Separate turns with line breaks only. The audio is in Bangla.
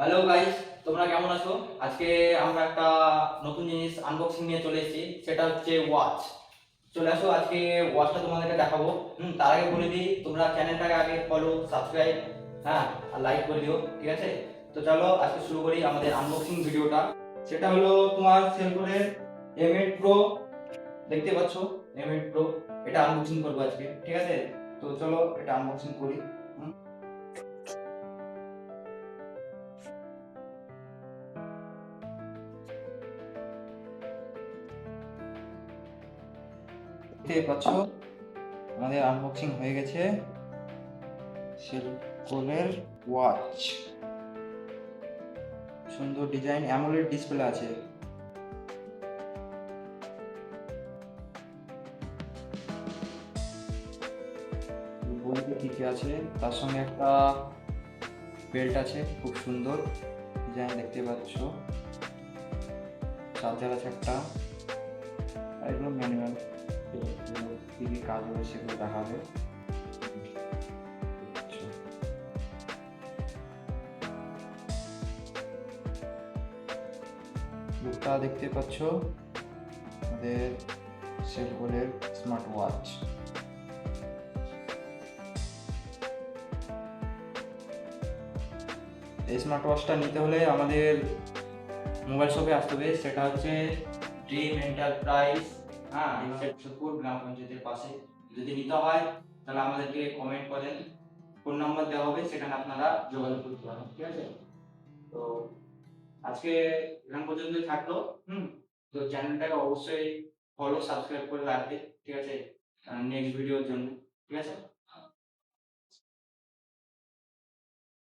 হ্যালো গাইস, তোমরা কেমন আছো? আজকে আমরা একটা নতুন জিনিস আনবক্সিং নিয়ে চলে এসেছি, সেটা হচ্ছে ওয়াচ। চলে আসো, আজকে ওয়াচটা তোমাদেরকে দেখাবো। তার আগে বলে দিই, তোমরা চ্যানেলটাকে আগে ফলো, সাবস্ক্রাইব, হ্যাঁ, আর লাইক করে দিও, ঠিক আছে? তো চলো আজকে শুরু করি আমাদের আনবক্সিং ভিডিওটা। সেটা হলো তোমার সেলফোনের M8 Pro, দেখতে পাচ্ছো M8 Pro। এটা আনবক্সিং করবো আজকে, ঠিক আছে? তো চলো এটা আনবক্সিং করি। হুম, দেখতে পাচ্ছো আমাদের আনবক্সিং হয়ে গেছে সেলফোনের ওয়াচ। সুন্দর ডিজাইন, অ্যামোলেড ডিসপ্লে আছে। বইতে কি কি আছে, তার সঙ্গে একটা বেল্ট আছে, খুব সুন্দর ডিজাইন দেখতে পাচ্ছ। চার্জার আছে একটা, আর এগুলো ম্যানুয়াল, কি কি কাজ হবে সেগুলো দেখাবে। লুকটা দেখতে পাচ্ছ আমাদের সেলফোনের স্মার্ট ওয়াচ। এই স্মার্ট ওয়াচটা নিতে হলে আমাদের মোবাইল শপে আসতে হবে, সেটা হচ্ছে ড্রিম এন্টারপ্রাইজ, হ্যাঁ, শেরপুর গ্রাম পঞ্চায়েতের পাশে। যদি নিতে হয় তাহলে আমাদেরকে কমেন্ট করেন, ফোন নাম্বার দেওয়া হবে, সেখানে আপনারা যোগাযোগ করতে পারেন, ঠিক আছে? তো আজকে এখান পর্যন্তই থাকলো। তো চ্যানেলটাকে অবশ্যই ফলো, সাবস্ক্রাইব করে রাখবে, ঠিক আছে? নেক্সট ভিডিওর জন্য, ঠিক আছে?